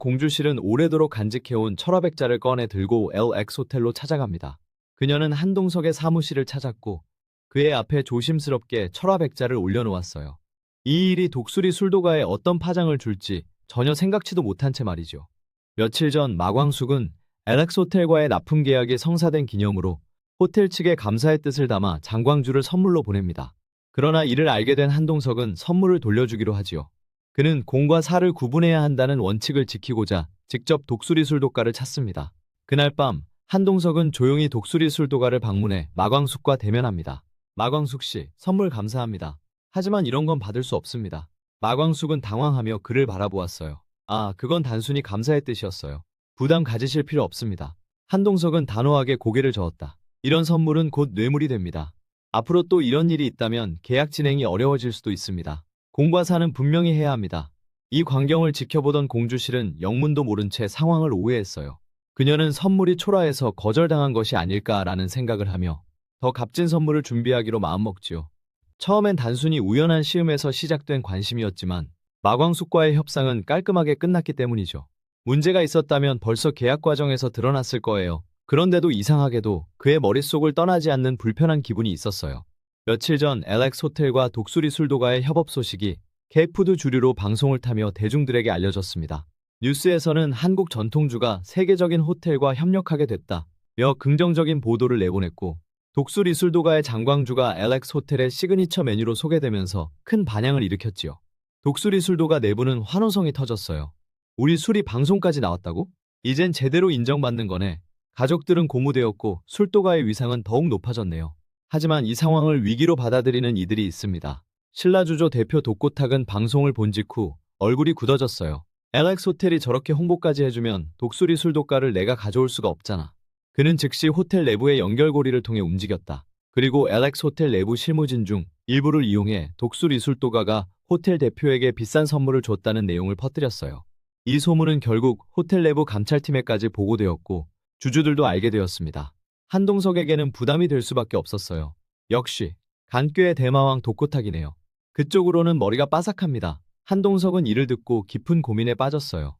공주실은 오래도록 간직해온 철화백자를 꺼내 들고 LX 호텔로 찾아갑니다. 그녀는 한동석의 사무실을 찾았고 그의 앞에 조심스럽게 철화백자를 올려놓았어요. 이 일이 독수리 술도가에 어떤 파장을 줄지 전혀 생각지도 못한 채 말이죠. 며칠 전 마광숙은 LX 호텔과의 납품 계약이 성사된 기념으로 호텔 측에 감사의 뜻을 담아 장광주를 선물로 보냅니다. 그러나 이를 알게 된 한동석은 선물을 돌려주기로 하지요. 그는 공과 사를 구분해야 한다는 원칙을 지키고자 직접 독수리 술도가를 찾습니다. 그날 밤 한동석은 조용히 독수리 술도가를 방문해 마광숙과 대면합니다. 마광숙 씨, 선물 감사합니다. 하지만 이런 건 받을 수 없습니다. 마광숙은 당황하며 그를 바라보았어요. 아, 그건 단순히 감사의 뜻이었어요. 부담 가지실 필요 없습니다. 한동석은 단호하게 고개를 저었다. 이런 선물은 곧 뇌물이 됩니다. 앞으로 또 이런 일이 있다면 계약 진행이 어려워질 수도 있습니다. 공과 사는 분명히 해야 합니다. 이 광경을 지켜보던 공주실은 영문도 모른 채 상황을 오해했어요. 그녀는 선물이 초라해서 거절당한 것이 아닐까라는 생각을 하며 더 값진 선물을 준비하기로 마음먹지요. 처음엔 단순히 우연한 시음에서 시작된 관심이었지만 마광숙과의 협상은 깔끔하게 끝났기 때문이죠. 문제가 있었다면 벌써 계약 과정에서 드러났을 거예요. 그런데도 이상하게도 그의 머릿속을 떠나지 않는 불편한 기분이 있었어요. 며칠 전 LX 호텔과 독수리 술도가의 협업 소식이 K푸드 주류로 방송을 타며 대중들에게 알려졌습니다. 뉴스에서는 한국 전통주가 세계적인 호텔과 협력하게 됐다며 긍정적인 보도를 내보냈고 독수리 술도가의 장광주가 LX 호텔의 시그니처 메뉴로 소개되면서 큰 반향을 일으켰지요. 독수리 술도가 내부는 환호성이 터졌어요. 우리 술이 방송까지 나왔다고? 이젠 제대로 인정받는 거네. 가족들은 고무되었고 술도가의 위상은 더욱 높아졌네요. 하지만 이 상황을 위기로 받아들이는 이들이 있습니다. 신라주조 대표 독고탁은 방송을 본 직후 얼굴이 굳어졌어요. LX 호텔이 저렇게 홍보까지 해주면 독수리 술도가를 내가 가져올 수가 없잖아. 그는 즉시 호텔 내부의 연결고리를 통해 움직였다. 그리고 LX 호텔 내부 실무진 중 일부를 이용해 독수리 술도가가 호텔 대표에게 비싼 선물을 줬다는 내용을 퍼뜨렸어요. 이 소문은 결국 호텔 내부 감찰팀에까지 보고되었고 주주들도 알게 되었습니다. 한동석에게는 부담이 될 수밖에 없었어요. 역시 간꾀의 대마왕 독고탁이네요. 그쪽으로는 머리가 빠삭합니다. 한동석은 이를 듣고 깊은 고민에 빠졌어요.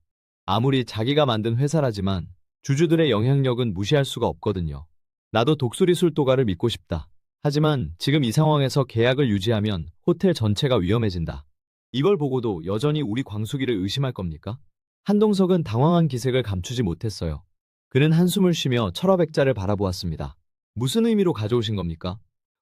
아무리 자기가 만든 회사라지만 주주들의 영향력은 무시할 수가 없거든요. 나도 독수리 술도가를 믿고 싶다. 하지만 지금 이 상황에서 계약을 유지하면 호텔 전체가 위험해진다. 이걸 보고도 여전히 우리 광숙이를 의심할 겁니까? 한동석은 당황한 기색을 감추지 못했어요. 그는 한숨을 쉬며 철화백자를 바라보았습니다. 무슨 의미로 가져오신 겁니까?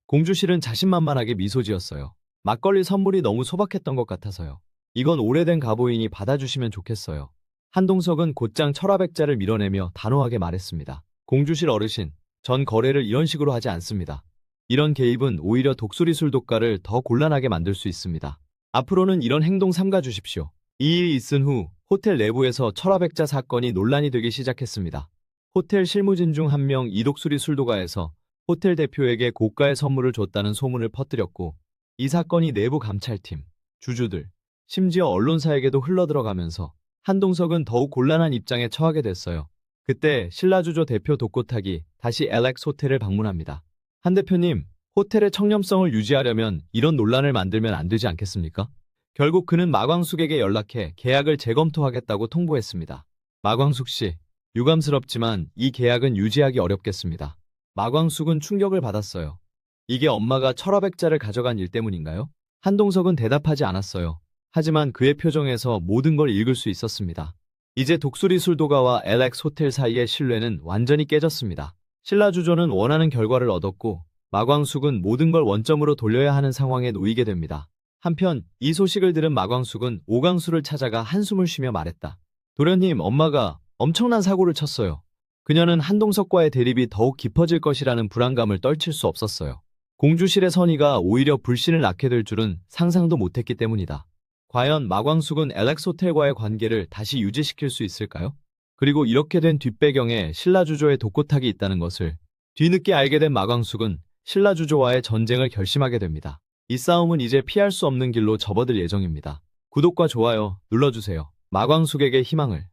공주실은 자신만만하게 미소 지었어요. 막걸리 선물이 너무 소박했던 것 같아서요. 이건 오래된 가보이니 받아주시면 좋겠어요. 한동석은 곧장 철화백자를 밀어내며 단호하게 말했습니다. 공주실 어르신, 전 거래를 이런 식으로 하지 않습니다. 이런 개입은 오히려 독수리 술도가를 더 곤란하게 만들 수 있습니다. 앞으로는 이런 행동 삼가주십시오. 이 일이 있은 후 호텔 내부에서 철화백자 사건이 논란이 되기 시작했습니다. 호텔 실무진 중 한 명 이독수리 술도가에서 호텔 대표에게 고가의 선물을 줬다는 소문을 퍼뜨렸고 이 사건이 내부 감찰팀, 주주들, 심지어 언론사에게도 흘러들어가면서 한동석은 더욱 곤란한 입장에 처하게 됐어요. 그때 신라주조 대표 독고탁이 다시 LX 호텔을 방문합니다. 한 대표님, 호텔의 청렴성을 유지하려면 이런 논란을 만들면 안 되지 않겠습니까? 결국 그는 마광숙에게 연락해 계약을 재검토하겠다고 통보했습니다. 마광숙 씨, 유감스럽지만 이 계약은 유지하기 어렵겠습니다. 마광숙은 충격을 받았어요. 이게 엄마가 철화백자를 가져간 일 때문인가요? 한동석은 대답하지 않았어요. 하지만 그의 표정에서 모든 걸 읽을 수 있었습니다. 이제 독수리 술도가와 LX 호텔 사이의 신뢰는 완전히 깨졌습니다. 신라주조는 원하는 결과를 얻었고 마광숙은 모든 걸 원점으로 돌려야 하는 상황에 놓이게 됩니다. 한편 이 소식을 들은 마광숙은 오강수를 찾아가 한숨을 쉬며 말했다. 도련님, 엄마가 엄청난 사고를 쳤어요. 그녀는 한동석과의 대립이 더욱 깊어질 것이라는 불안감을 떨칠 수 없었어요. 공주실의 선의가 오히려 불신을 낳게 될 줄은 상상도 못했기 때문이다. 과연 마광숙은 LX 호텔과의 관계를 다시 유지시킬 수 있을까요? 그리고 이렇게 된 뒷배경에 신라주조의 독고탁이 있다는 것을 뒤늦게 알게 된 마광숙은 신라주조와의 전쟁을 결심하게 됩니다. 이 싸움은 이제 피할 수 없는 길로 접어들 예정입니다. 구독과 좋아요 눌러주세요. 마광숙에게 희망을.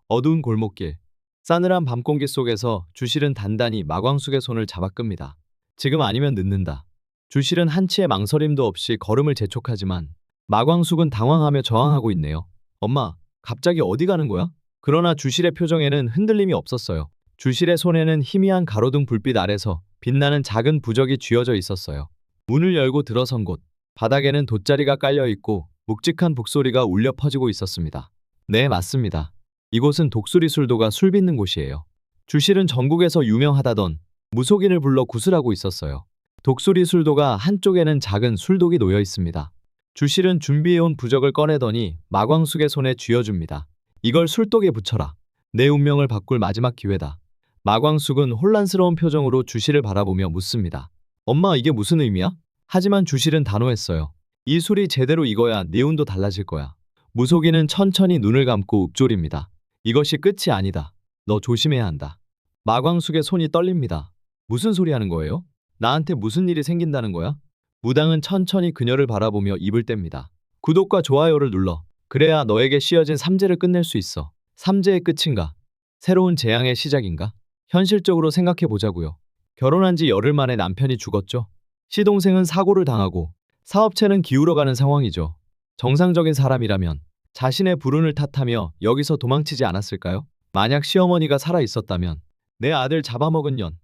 어두운 골목길. 싸늘한 밤공기 속에서 주실은 단단히 마광숙의 손을 잡아 끕니다. 지금 아니면 늦는다. 주실은 한치의 망설임도 없이 걸음을 재촉하지만 마광숙은 당황하며 저항하고 있네요. 엄마, 갑자기 어디 가는 거야? 그러나 주실의 표정에는 흔들림이 없었어요. 주실의 손에는 희미한 가로등 불빛 아래서 빛나는 작은 부적이 쥐어져 있었어요. 문을 열고 들어선 곳, 바닥에는 돗자리가 깔려 있고 묵직한 북소리가 울려 퍼지고 있었습니다. 네, 맞습니다. 이곳은 독수리 술도가 술 빚는 곳이에요. 주실은 전국에서 유명하다던 무속인을 불러 구슬하고 있었어요. 독수리 술도가 한쪽에는 작은 술독이 놓여 있습니다. 주실은 준비해온 부적을 꺼내더니 마광숙의 손에 쥐어줍니다. 이걸 술독에 붙여라. 내 운명을 바꿀 마지막 기회다. 마광숙은 혼란스러운 표정으로 주실을 바라보며 묻습니다. 엄마, 이게 무슨 의미야? 하지만 주실은 단호했어요. 이 술이 제대로 익어야 네 운도 달라질 거야. 무속인은 천천히 눈을 감고 읊조립니다. 이것이 끝이 아니다. 너 조심해야 한다. 마광숙의 손이 떨립니다. 무슨 소리 하는 거예요? 나한테 무슨 일이 생긴다는 거야? 무당은 천천히 그녀를 바라보며 입을 뗍니다. 구독과 좋아요를 눌러. 그래야 너에게 씌어진 삼재를 끝낼 수 있어. 삼재의 끝인가? 새로운 재앙의 시작인가? 현실적으로 생각해 보자고요. 결혼한 지 열흘 만에 남편이 죽었죠. 시동생은 사고를 당하고 사업체는 기울어가는 상황이죠. 정상적인 사람이라면 자신의 불운을 탓하며 여기서 도망치지 않았을까요? 만약 시어머니가 살아 있었다면 내 아들 잡아먹은 년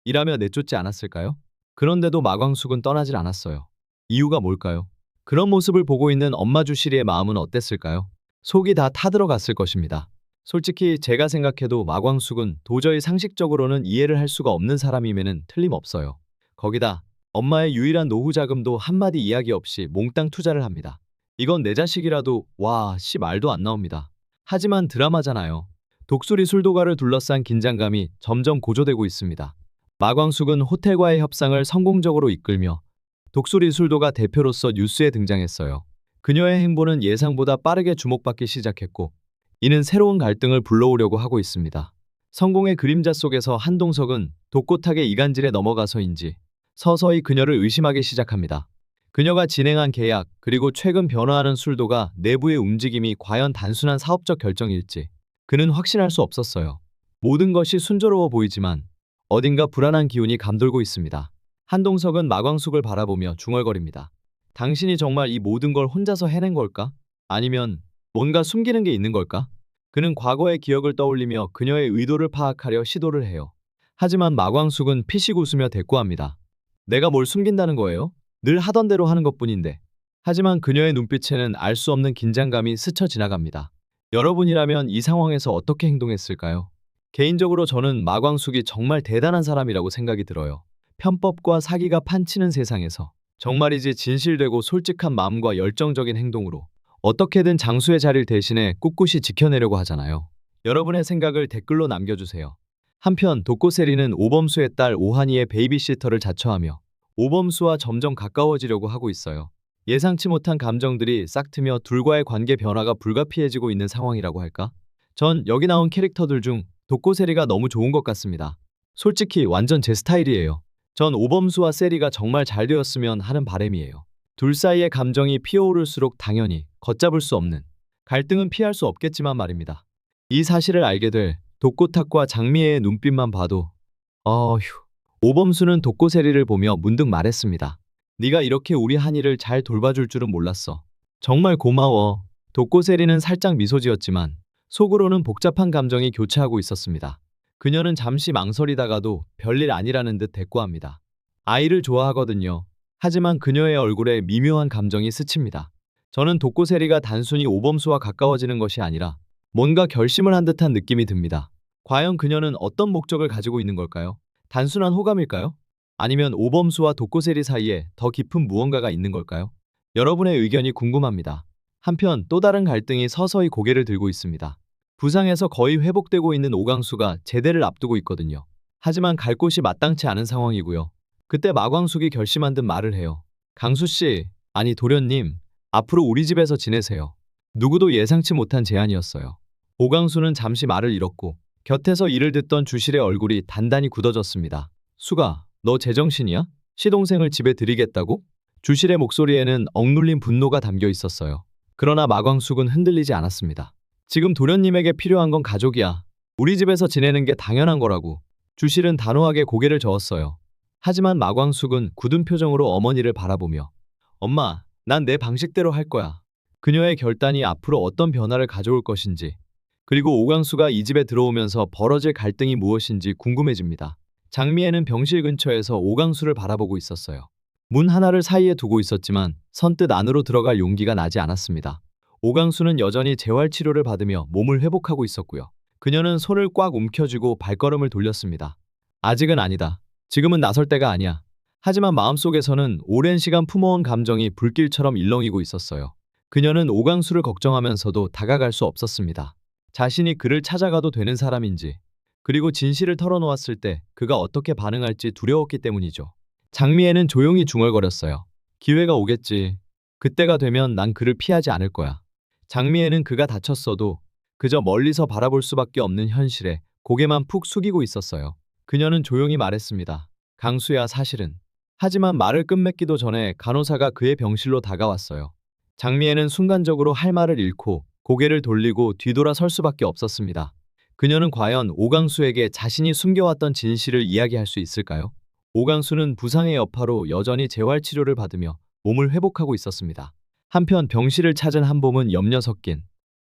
이라며 내쫓지 않았을까요? 그런데도 마광숙은 떠나질 않았어요. 이유가 뭘까요? 그런 모습을 보고 있는 엄마 주실이의 마음은 어땠을까요? 속이 다 타들어갔을 것입니다. 솔직히 제가 생각해도 마광숙은 도저히 상식적으로는 이해를 할 수가 없는 사람임에는 틀림없어요. 거기다 엄마의 유일한 노후 자금도 한마디 이야기 없이 몽땅 투자를 합니다. 이건 내 자식이라도 말도 안 나옵니다. 하지만 드라마잖아요. 독수리 술도가를 둘러싼 긴장감이 점점 고조되고 있습니다. 마광숙은 호텔과의 협상을 성공적으로 이끌며 독수리 술도가 대표로서 뉴스에 등장했어요. 그녀의 행보는 예상보다 빠르게 주목받기 시작했고 이는 새로운 갈등을 불러오려고 하고 있습니다. 성공의 그림자 속에서 한동석은 독고탁의 이간질에 넘어가서인지 서서히 그녀를 의심하기 시작합니다. 그녀가 진행한 계약 그리고 최근 변화하는 술도가 내부의 움직임이 과연 단순한 사업적 결정일지 그는 확신할 수 없었어요. 모든 것이 순조로워 보이지만 어딘가 불안한 기운이 감돌고 있습니다. 한동석은 마광숙을 바라보며 중얼거립니다. 당신이 정말 이 모든 걸 혼자서 해낸 걸까? 아니면 뭔가 숨기는 게 있는 걸까? 그는 과거의 기억을 떠올리며 그녀의 의도를 파악하려 시도를 해요. 하지만 마광숙은 피식 웃으며 대꾸합니다. 내가 뭘 숨긴다는 거예요? 늘 하던 대로 하는 것뿐인데. 하지만 그녀의 눈빛에는 알 수 없는 긴장감이 스쳐 지나갑니다. 여러분이라면 이 상황에서 어떻게 행동했을까요? 개인적으로 저는 마광숙이 정말 대단한 사람이라고 생각이 들어요. 편법과 사기가 판치는 세상에서 정말이지 진실되고 솔직한 마음과 열정적인 행동으로 어떻게든 장수의 자리를 대신해 꿋꿋이 지켜내려고 하잖아요. 여러분의 생각을 댓글로 남겨주세요. 한편 독고세리는 오범수의 딸 오한이의 베이비시터를 자처하며 오범수와 점점 가까워지려고 하고 있어요. 예상치 못한 감정들이 싹트며 둘과의 관계 변화가 불가피해지고 있는 상황이라고 할까? 전 여기 나온 캐릭터들 중 독고세리가 너무 좋은 것 같습니다. 솔직히 완전 제 스타일이에요. 전 오범수와 세리가 정말 잘 되었으면 하는 바람이에요. 둘 사이의 감정이 피어오를수록 당연히 걷잡을 수 없는 갈등은 피할 수 없겠지만 말입니다. 이 사실을 알게 될 독고탁과 장미애의 눈빛만 봐도 오범수는 독고세리를 보며 문득 말했습니다. 네가 이렇게 우리 한이를 잘 돌봐줄 줄은 몰랐어. 정말 고마워. 독고세리는 살짝 미소 지었지만 속으로는 복잡한 감정이 교차하고 있었습니다. 그녀는 잠시 망설이다가도 별일 아니라는 듯 대꾸합니다. 아이를 좋아하거든요. 하지만 그녀의 얼굴에 미묘한 감정이 스칩니다. 저는 독고세리가 단순히 오범수와 가까워지는 것이 아니라 뭔가 결심을 한 듯한 느낌이 듭니다. 과연 그녀는 어떤 목적을 가지고 있는 걸까요? 단순한 호감일까요? 아니면 오범수와 독고세리 사이에 더 깊은 무언가가 있는 걸까요? 여러분의 의견이 궁금합니다. 한편 또 다른 갈등이 서서히 고개를 들고 있습니다. 부상에서 거의 회복되고 있는 오광수가 제대를 앞두고 있거든요. 하지만 갈 곳이 마땅치 않은 상황이고요. 그때 마광숙이 결심한 듯 말을 해요. 강수씨, 아니 도련님, 앞으로 우리 집에서 지내세요. 누구도 예상치 못한 제안이었어요. 오광수는 잠시 말을 잃었고 곁에서 이를 듣던 주실의 얼굴이 단단히 굳어졌습니다. 수가, 너 제정신이야? 시동생을 집에 들이겠다고? 주실의 목소리에는 억눌린 분노가 담겨 있었어요. 그러나 마광숙은 흔들리지 않았습니다. 지금 도련님에게 필요한 건 가족이야. 우리 집에서 지내는 게 당연한 거라고. 주실은 단호하게 고개를 저었어요. 하지만 마광숙은 굳은 표정으로 어머니를 바라보며 엄마, 난 내 방식대로 할 거야. 그녀의 결단이 앞으로 어떤 변화를 가져올 것인지 그리고 오강수가 이 집에 들어오면서 벌어질 갈등이 무엇인지 궁금해집니다. 장미애는 병실 근처에서 오강수를 바라보고 있었어요. 문 하나를 사이에 두고 있었지만 선뜻 안으로 들어갈 용기가 나지 않았습니다. 오강수는 여전히 재활치료를 받으며 몸을 회복하고 있었고요. 그녀는 손을 꽉 움켜쥐고 발걸음을 돌렸습니다. 아직은 아니다. 지금은 나설 때가 아니야. 하지만 마음속에서는 오랜 시간 품어온 감정이 불길처럼 일렁이고 있었어요. 그녀는 오강수를 걱정하면서도 다가갈 수 없었습니다. 자신이 그를 찾아가도 되는 사람인지, 그리고 진실을 털어놓았을 때 그가 어떻게 반응할지 두려웠기 때문이죠. 장미애는 조용히 중얼거렸어요. 기회가 오겠지. 그때가 되면 난 그를 피하지 않을 거야. 장미애는 그가 다쳤어도 그저 멀리서 바라볼 수밖에 없는 현실에 고개만 푹 숙이고 있었어요. 그녀는 조용히 말했습니다. 강수야, 사실은. 하지만 말을 끝맺기도 전에 간호사가 그의 병실로 다가왔어요. 장미애는 순간적으로 할 말을 잃고 고개를 돌리고 뒤돌아 설 수밖에 없었습니다. 그녀는 과연 오강수에게 자신이 숨겨왔던 진실을 이야기할 수 있을까요? 오강수는 부상의 여파로 여전히 재활치료를 받으며 몸을 회복하고 있었습니다. 한편 병실을 찾은 한봄은 염려 섞인,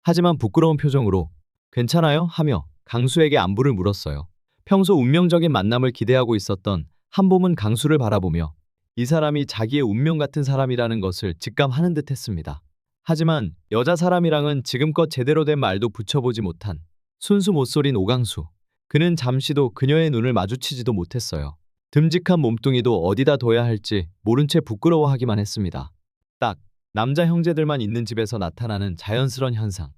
하지만 부끄러운 표정으로 괜찮아요? 하며 강수에게 안부를 물었어요. 평소 운명적인 만남을 기대하고 있었던 한봄은 강수를 바라보며 이 사람이 자기의 운명 같은 사람이라는 것을 직감하는 듯 했습니다. 하지만 여자 사람이랑은 지금껏 제대로 된 말도 붙여보지 못한 순수 못소린 오강수. 그는 잠시도 그녀의 눈을 마주치지도 못했어요. 듬직한 몸뚱이도 어디다 둬야 할지 모른 채 부끄러워하기만 했습니다. 딱 남자 형제들만 있는 집에서 나타나는 자연스런 현상.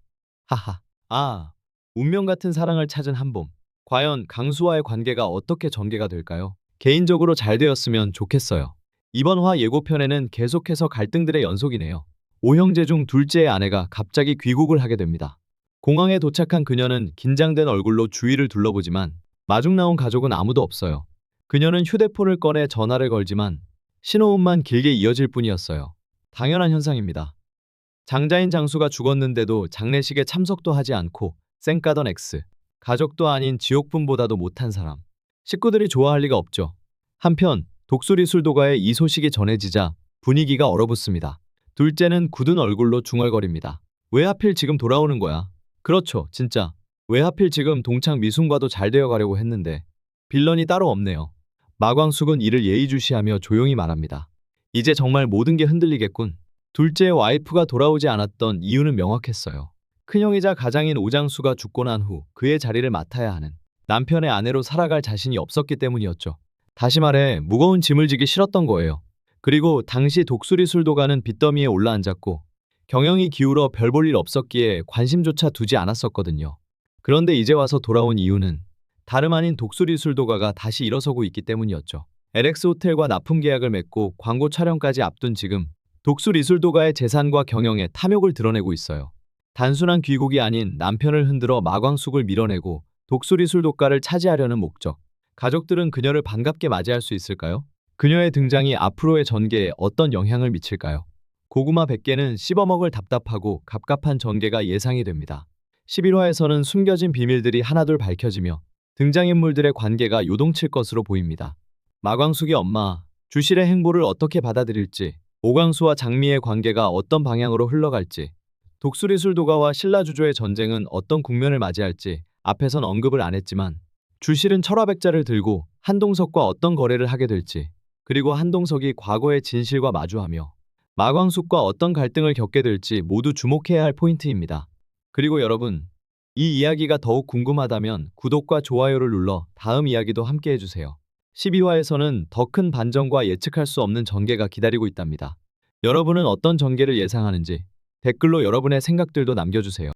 하하. 아, 운명 같은 사랑을 찾은 한봄. 과연 강수와의 관계가 어떻게 전개가 될까요? 개인적으로 잘 되었으면 좋겠어요. 이번 화 예고편에는 계속해서 갈등들의 연속이네요. 오형제 중 둘째의 아내가 갑자기 귀국을 하게 됩니다. 공항에 도착한 그녀는 긴장된 얼굴로 주위를 둘러보지만 마중 나온 가족은 아무도 없어요. 그녀는 휴대폰을 꺼내 전화를 걸지만 신호음만 길게 이어질 뿐이었어요. 당연한 현상입니다. 장자인 장수가 죽었는데도 장례식에 참석도 하지 않고 쌩까던 X. 가족도 아닌 지옥분보다도 못한 사람. 식구들이 좋아할 리가 없죠. 한편 독수리 술도가의 이 소식이 전해지자 분위기가 얼어붙습니다. 둘째는 굳은 얼굴로 중얼거립니다. 왜 하필 지금 돌아오는 거야? 그렇죠, 진짜. 왜 하필 지금 동창 미순과도 잘 되어 가려고 했는데. 빌런이 따로 없네요. 마광숙은 이를 예의주시하며 조용히 말합니다. 이제 정말 모든 게 흔들리겠군. 둘째의 와이프가 돌아오지 않았던 이유는 명확했어요. 큰형이자 가장인 오장수가 죽고 난 후 그의 자리를 맡아야 하는 남편의 아내로 살아갈 자신이 없었기 때문이었죠. 다시 말해 무거운 짐을 지기 싫었던 거예요. 그리고 당시 독수리 술도가는 빚더미에 올라앉았고 경영이 기울어 별 볼 일 없었기에 관심조차 두지 않았었거든요. 그런데 이제 와서 돌아온 이유는 다름 아닌 독수리 술도가가 다시 일어서고 있기 때문이었죠. LX 호텔과 납품 계약을 맺고 광고 촬영까지 앞둔 지금 독수리 술도가의 재산과 경영에 탐욕을 드러내고 있어요. 단순한 귀국이 아닌 남편을 흔들어 마광숙을 밀어내고 독수리 술도가를 차지하려는 목적. 가족들은 그녀를 반갑게 맞이할 수 있을까요? 그녀의 등장이 앞으로의 전개에 어떤 영향을 미칠까요? 고구마 100개는 씹어먹을 답답하고 갑갑한 전개가 예상이 됩니다. 11화에서는 숨겨진 비밀들이 하나둘 밝혀지며 등장인물들의 관계가 요동칠 것으로 보입니다. 마광숙의 엄마, 주실의 행보를 어떻게 받아들일지, 오광수와 장미의 관계가 어떤 방향으로 흘러갈지, 독수리 술도가와 신라주조의 전쟁은 어떤 국면을 맞이할지 앞에선 언급을 안 했지만 주실은 철화백자를 들고 한동석과 어떤 거래를 하게 될지, 그리고 한동석이 과거의 진실과 마주하며 마광숙과 어떤 갈등을 겪게 될지 모두 주목해야 할 포인트입니다. 그리고 여러분, 이 이야기가 더욱 궁금하다면 구독과 좋아요를 눌러 다음 이야기도 함께 해주세요. 12화에서는 더 큰 반전과 예측할 수 없는 전개가 기다리고 있답니다. 여러분은 어떤 전개를 예상하는지 댓글로 여러분의 생각들도 남겨주세요.